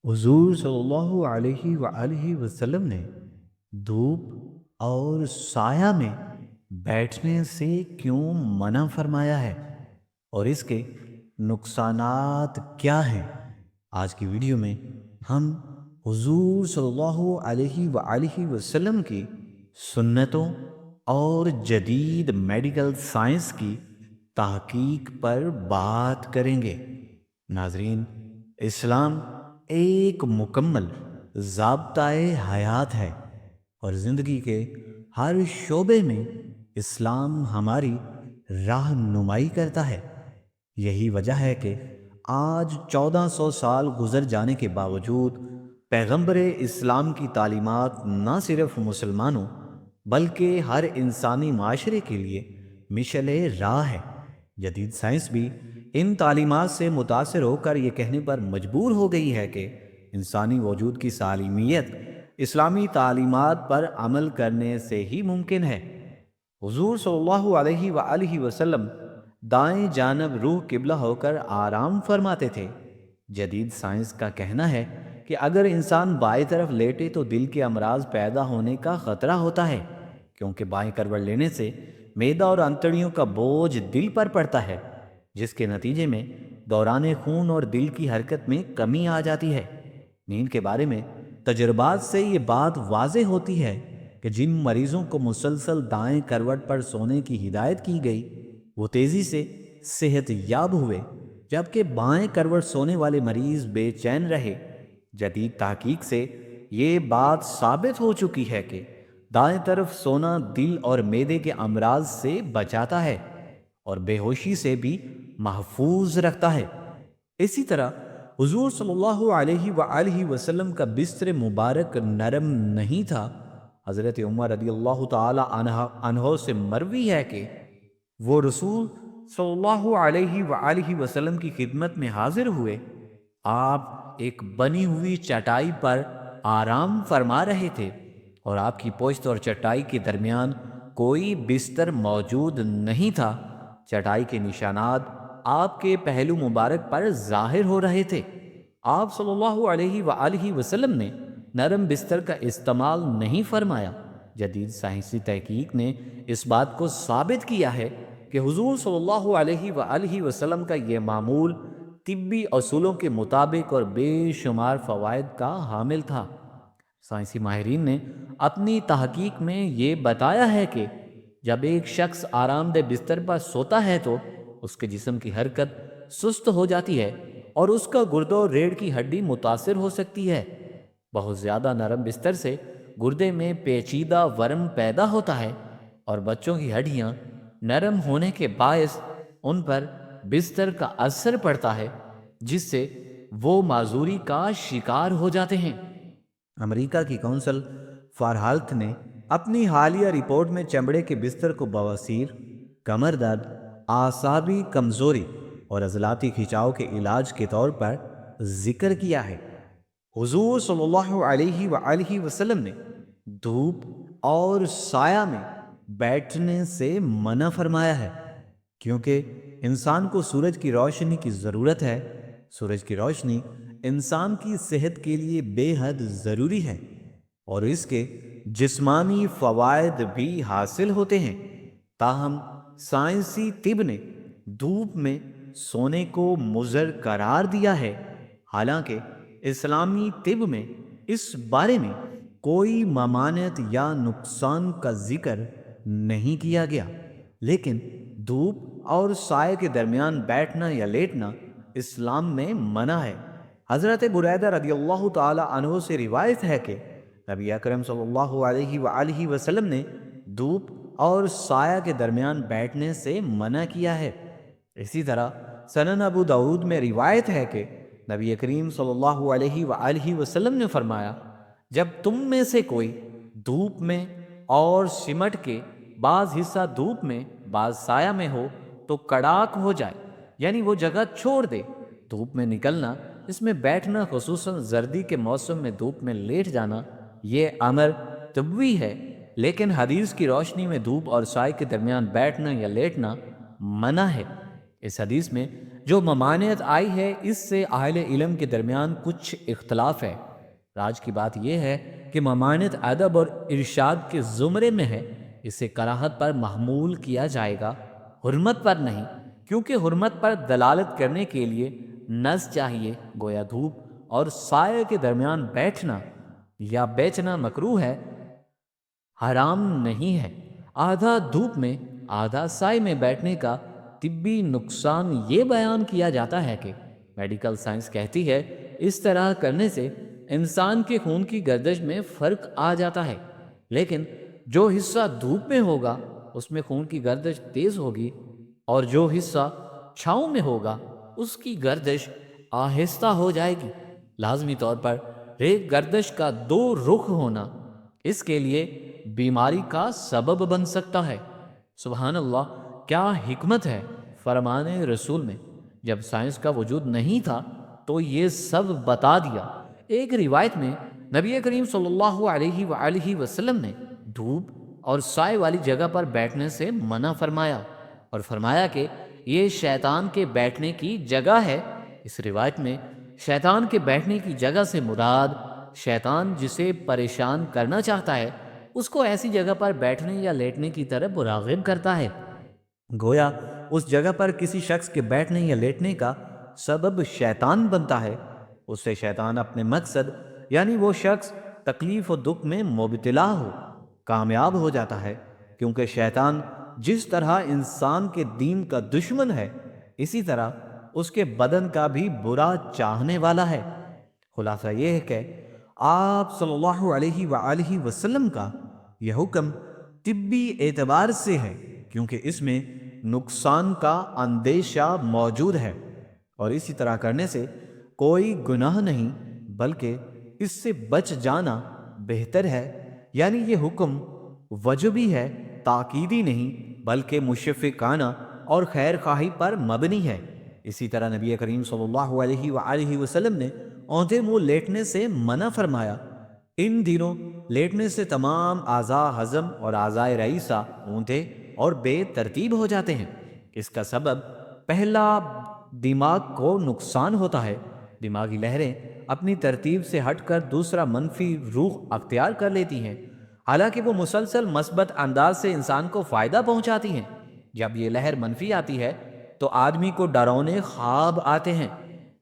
حضور صلی اللہ علیہ وآلہ وسلم نے دھوپ اور سایہ میں بیٹھنے سے کیوں منع فرمایا ہے اور اس کے نقصانات کیا ہیں؟ آج کی ویڈیو میں ہم حضور صلی اللہ علیہ وآلہ وسلم کی سنتوں اور جدید میڈیکل سائنس کی تحقیق پر بات کریں گے۔ ناظرین، اسلام ایک مکمل ضابطۂ حیات ہے اور زندگی کے ہر شعبے میں اسلام ہماری رہنمائی کرتا ہے۔ یہی وجہ ہے کہ آج 1400 سال گزر جانے کے باوجود پیغمبر اسلام کی تعلیمات نہ صرف مسلمانوں بلکہ ہر انسانی معاشرے کے لیے مشعل راہ ہے۔ جدید سائنس بھی ان تعلیمات سے متاثر ہو کر یہ کہنے پر مجبور ہو گئی ہے کہ انسانی وجود کی سالمیت اسلامی تعلیمات پر عمل کرنے سے ہی ممکن ہے۔ حضور صلی اللہ علیہ وآلہ وسلم دائیں جانب روح قبلہ ہو کر آرام فرماتے تھے۔ جدید سائنس کا کہنا ہے کہ اگر انسان بائیں طرف لیٹے تو دل کے امراض پیدا ہونے کا خطرہ ہوتا ہے، کیونکہ بائیں کروٹ لینے سے معدہ اور انتڑیوں کا بوجھ دل پر پڑتا ہے، جس کے نتیجے میں دوران خون اور دل کی حرکت میں کمی آ جاتی ہے۔ نیند کے بارے میں تجربات سے یہ بات واضح ہوتی ہے کہ جن مریضوں کو مسلسل دائیں کروٹ پر سونے کی ہدایت کی گئی وہ تیزی سے صحت یاب ہوئے، جبکہ بائیں کروٹ سونے والے مریض بے چین رہے۔ جدید تحقیق سے یہ بات ثابت ہو چکی ہے کہ دائیں طرف سونا دل اور معدے کے امراض سے بچاتا ہے اور بے ہوشی سے بھی محفوظ رکھتا ہے۔ اسی طرح حضور صلی اللہ علیہ وآلہ وسلم کا بستر مبارک نرم نہیں تھا۔ حضرت عمر رضی اللہ تعالی عنہ سے مروی ہے کہ وہ رسول صلی اللہ علیہ وآلہ وسلم کی خدمت میں حاضر ہوئے۔ آپ ایک بنی ہوئی چٹائی پر آرام فرما رہے تھے اور آپ کی پشت اور چٹائی کے درمیان کوئی بستر موجود نہیں تھا۔ چٹائی کے نشانات آپ کے پہلو مبارک پر ظاہر ہو رہے تھے۔ آپ صلی اللہ علیہ وآلہ وسلم نے نرم بستر کا استعمال نہیں فرمایا۔ جدید سائنسی تحقیق نے اس بات کو ثابت کیا ہے کہ حضور صلی اللہ علیہ وآلہ وسلم کا یہ معمول طبی اصولوں کے مطابق اور بے شمار فوائد کا حامل تھا۔ سائنسی ماہرین نے اپنی تحقیق میں یہ بتایا ہے کہ جب ایک شخص آرام دہ بستر پر سوتا ہے تو اس کے جسم کی حرکت سست ہو جاتی ہے اور اس کا گردہ اور ریڑھ کی ہڈی متاثر ہو سکتی ہے۔ بہت زیادہ نرم بستر سے گردے میں پیچیدہ ورم پیدا ہوتا ہے اور بچوں کی ہڈیاں نرم ہونے کے باعث ان پر بستر کا اثر پڑتا ہے، جس سے وہ معذوری کا شکار ہو جاتے ہیں۔ امریکہ کی کونسل فار ہیلتھ نے اپنی حالیہ رپورٹ میں چمڑے کے بستر کو بواسیر، کمر درد، اعصابی کمزوری اور عضلاتی کھنچاؤ کے علاج کے طور پر ذکر کیا ہے۔ حضور صلی اللہ علیہ وآلہ وسلم نے دھوپ اور سایہ میں بیٹھنے سے منع فرمایا ہے، کیونکہ انسان کو سورج کی روشنی کی ضرورت ہے۔ سورج کی روشنی انسان کی صحت کے لیے بے حد ضروری ہے اور اس کے جسمانی فوائد بھی حاصل ہوتے ہیں۔ تاہم سائنسی طب نے دھوپ میں سونے کو مضر قرار دیا ہے، حالانکہ اسلامی طب میں اس بارے میں کوئی ممانعت یا نقصان کا ذکر نہیں کیا گیا، لیکن دھوپ اور سائے کے درمیان بیٹھنا یا لیٹنا اسلام میں منع ہے۔ حضرت بریدہ رضی اللہ تعالی عنہ سے روایت ہے کہ نبی اکرم صلی اللہ علیہ وآلہ وسلم نے دھوپ اور سایہ کے درمیان بیٹھنے سے منع کیا ہے۔ اسی طرح سنن ابو داؤد میں روایت ہے کہ نبی کریم صلی اللہ علیہ وآلہ وسلم نے فرمایا، جب تم میں سے کوئی دھوپ میں اور سمٹ کے بعض حصہ دھوپ میں بعض سایہ میں ہو تو کڑاک ہو جائے، یعنی وہ جگہ چھوڑ دے۔ دھوپ میں نکلنا، اس میں بیٹھنا، خصوصاً سردی کے موسم میں دھوپ میں لیٹ جانا، یہ امر طبی ہے، لیکن حدیث کی روشنی میں دھوپ اور سائے کے درمیان بیٹھنا یا لیٹنا منع ہے۔ اس حدیث میں جو ممانعت آئی ہے اس سے اہل علم کے درمیان کچھ اختلاف ہے۔ راج کی بات یہ ہے کہ ممانعت ادب اور ارشاد کے زمرے میں ہے، اسے کراہت پر محمول کیا جائے گا، حرمت پر نہیں، کیونکہ حرمت پر دلالت کرنے کے لیے نص چاہیے، گویا دھوپ اور سائے کے درمیان بیٹھنا یا بیچنا مکروہ ہے، حرام نہیں ہے۔ آدھا دھوپ میں آدھا سائے میں بیٹھنے کا طبی نقصان یہ بیان کیا جاتا ہے کہ میڈیکل سائنس کہتی ہے اس طرح کرنے سے انسان کے خون کی گردش میں فرق آ جاتا ہے، لیکن جو حصہ دھوپ میں ہوگا اس میں خون کی گردش تیز ہوگی، اور جو حصہ چھاؤں میں ہوگا اس کی گردش آہستہ ہو جائے گی۔ لازمی طور پر ریگ گردش کا دو رخ ہونا اس کے لیے بیماری کا سبب بن سکتا ہے۔ سبحان اللہ، کیا حکمت ہے فرمان رسول میں، جب سائنس کا وجود نہیں تھا تو یہ سب بتا دیا۔ ایک روایت میں نبی کریم صلی اللہ علیہ وآلہ وسلم نے دھوپ اور سائے والی جگہ پر بیٹھنے سے منع فرمایا اور فرمایا کہ یہ شیطان کے بیٹھنے کی جگہ ہے۔ اس روایت میں شیطان کے بیٹھنے کی جگہ سے مراد شیطان جسے پریشان کرنا چاہتا ہے اس کو ایسی جگہ پر بیٹھنے یا لیٹنے کی طرف راغب کرتا ہے۔ گویا اس جگہ پر کسی شخص کے بیٹھنے یا لیٹنے کا سبب شیطان بنتا ہے، اس سے شیطان اپنے مقصد یعنی وہ شخص تکلیف و دکھ میں مبتلا ہو کامیاب ہو جاتا ہے، کیونکہ شیطان جس طرح انسان کے دین کا دشمن ہے اسی طرح اس کے بدن کا بھی برا چاہنے والا ہے۔ خلاصہ یہ ہے کہ آپ صلی اللہ علیہ وآلہ وسلم کا یہ حکم طبی اعتبار سے ہے، کیونکہ اس میں نقصان کا اندیشہ موجود ہے، اور اسی طرح کرنے سے کوئی گناہ نہیں بلکہ اس سے بچ جانا بہتر ہے۔ یعنی یہ حکم وجوبی ہے، تاکیدی نہیں بلکہ مشفقانہ اور خیر خواہی پر مبنی ہے۔ اسی طرح نبی کریم صلی اللہ علیہ وآلہ وسلم نے اونھے منہ لیٹنے سے منع فرمایا۔ ان دنوں لیٹنے سے تمام اعضاء ہضم اور اعضاء رئیسہ اونھے اور بے ترتیب ہو جاتے ہیں۔ اس کا سبب پہلا دماغ کو نقصان ہوتا ہے، دماغی لہریں اپنی ترتیب سے ہٹ کر دوسرا منفی رخ اختیار کر لیتی ہیں، حالانکہ وہ مسلسل مثبت انداز سے انسان کو فائدہ پہنچاتی ہیں۔ جب یہ لہر منفی آتی ہے تو آدمی کو ڈراؤنے خواب آتے ہیں،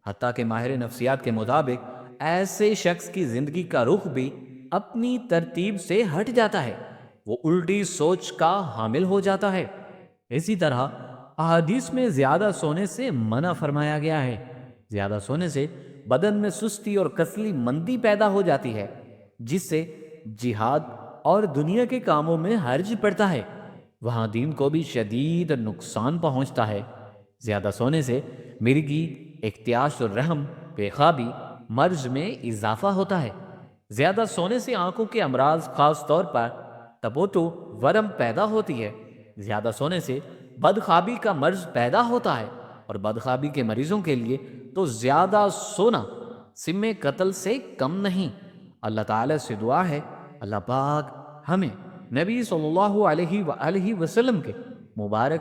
حتیٰ کہ ماہر نفسیات کے مطابق ایسے شخص کی زندگی کا رخ بھی اپنی ترتیب سے ہٹ جاتا ہے، وہ الٹی سوچ کا حامل ہو جاتا ہے۔ اسی طرح احادیث میں زیادہ سونے سے منع فرمایا گیا ہے۔ زیادہ سونے سے بدن میں سستی اور کسلی مندی پیدا ہو جاتی ہے، جس سے جہاد اور دنیا کے کاموں میں حرج پڑتا ہے، وہاں دین کو بھی شدید نقصان پہنچتا ہے۔ زیادہ سونے سے مرگی، اختیاش الرحم، بے خوابی، مرض میں اضافہ ہوتا ہے۔ زیادہ سونے سے آنکھوں کے امراض، خاص طور پر تپوتو ورم پیدا ہوتی ہے۔ زیادہ سونے سے بدخوابی کا مرض پیدا ہوتا ہے، اور بدخوابی کے مریضوں کے لیے تو زیادہ سونا سم قتل سے کم نہیں۔ اللہ تعالیٰ سے دعا ہے اللہ پاک ہمیں نبی صلی اللہ علیہ وآلہ وسلم کے مبارک